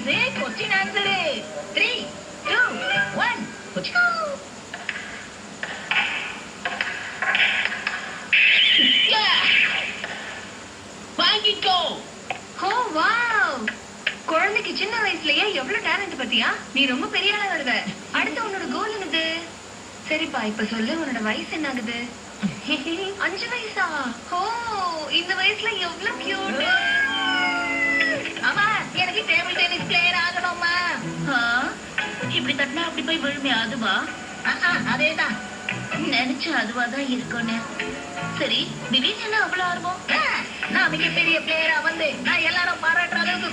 Question answer 3 2 1 புடிக்கோ வாங்கிக்கோ. ஓ wow, குழந்தைக்கு சின்ன வயசுலயே எவ்வளவு டேலண்ட் பத்தியா? நீ ரொம்ப பெரிய ஆளா வருவ. அடுத்து உன்னோட கோல் என்னது? சரிப்பா, இப்ப சொல்லு, உன்னோட வயசு என்ன ஆகுது? 5 வயசா? ஓ, இந்த வயசுல எவ்வளவு கியூட். ஆமா, எனக்கு டேபிள் டென்னிஸ் பிளேயர் ஆகணும்மா. இப்படி தட்டினா அப்படி போய் விழுமே, அதுவா? அதேதான் நினைச்சா அதுவாதான் இருக்கும்னு. சரி, திடீர்னு என்ன அவ்வளவு ஆர்வம்? நான் மிகப்பெரிய பிளேயரா வந்து நான் எல்லாரும் பாராட்டுற அளவுக்கு